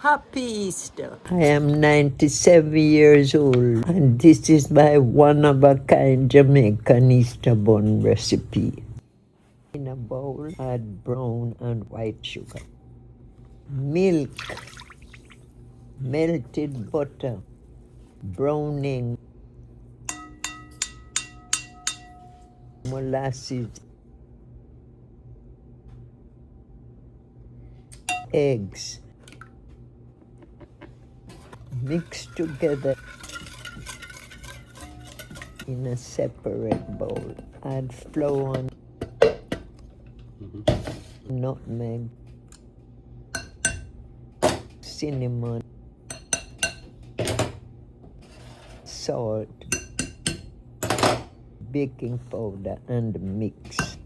Happy Easter. I am 97 years old, and this is my one-of-a-kind Jamaican Easter bun recipe. In a bowl, add brown and white sugar, milk, melted butter, browning, molasses, eggs. Mix together in a separate bowl. Add flour, nutmeg, cinnamon, salt, baking powder, and mix.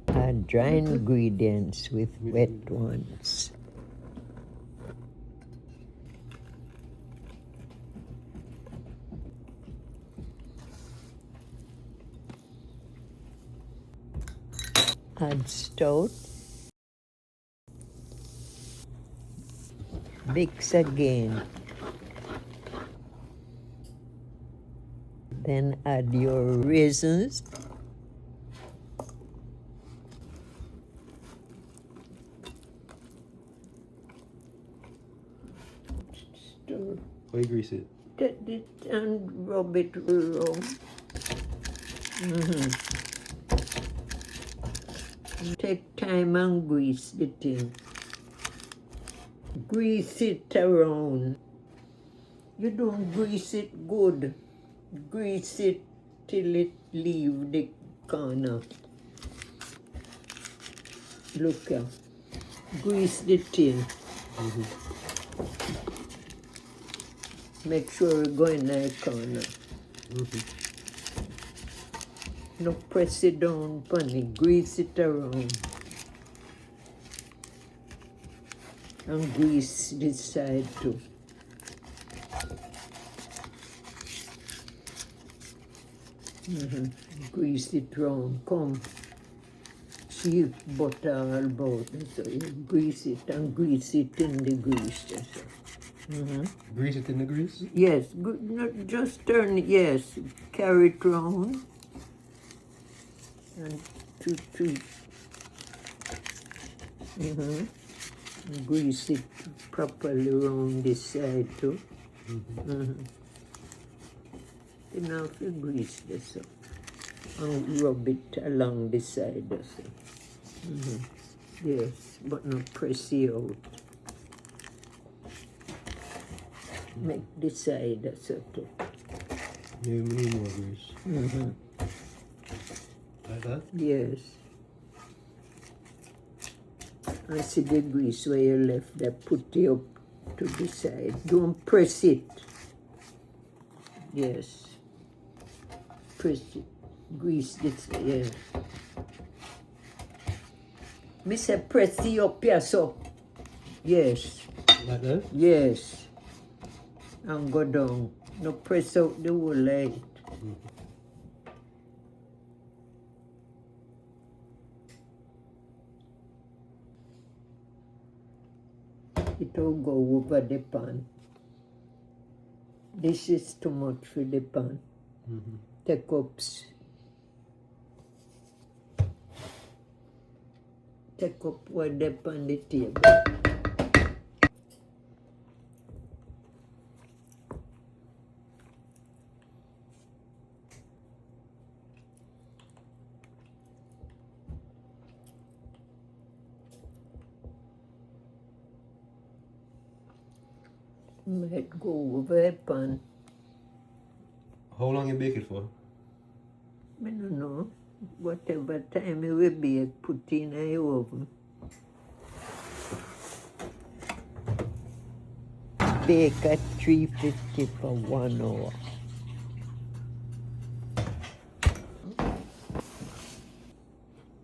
Add dry ingredients with wet ones. Add stout. Mix again. Then add your raisins. Stir. Why grease it? Get it and rub it around. Take time and grease the thing. Grease it around. You don't grease it good. Grease it till it leave the corner. Look here. Grease the tin. Make sure it go in the corner. No, press it down, bunny. Grease it around. And grease this side too. Grease it round. Come. See if butter all about. So you grease it and grease it in the grease. Grease it in the grease? Yes, not just turn it, yes. Carry it round. And grease it properly around this side too. Now if you grease this up and rub it along the side also. Yes, but not press it out. Make the side also too. Yeah, we need more grease. Like that? Yes. I see the grease where you left there. Put it up to the side. Don't press it. Yes. Press it. Grease this, yes. Me say press it up here, so. Yes. Like that? Yes. And go down. No press out the whole light. It will go over the pan. This is too much for the pan. Take up. Take up what they on the table. Might go over a pan. How long you bake it for? I don't know. Whatever time it will be, put in the oven. Bake at 350 for 1 hour.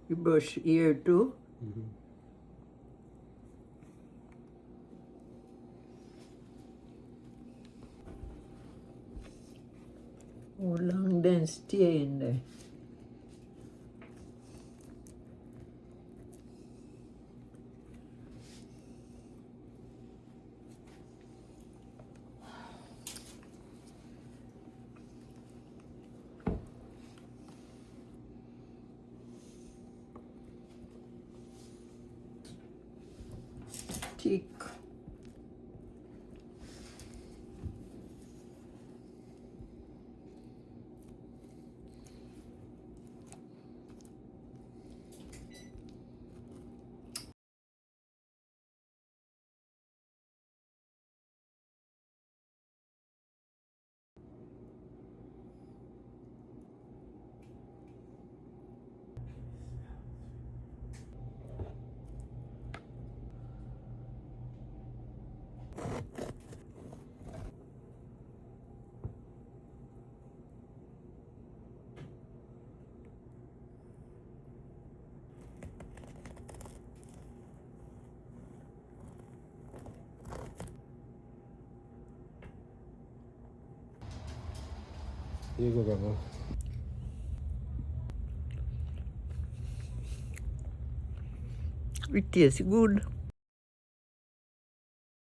You brush ear too? How long then stay in there? thick. Here you go, Grandma. It tastes good.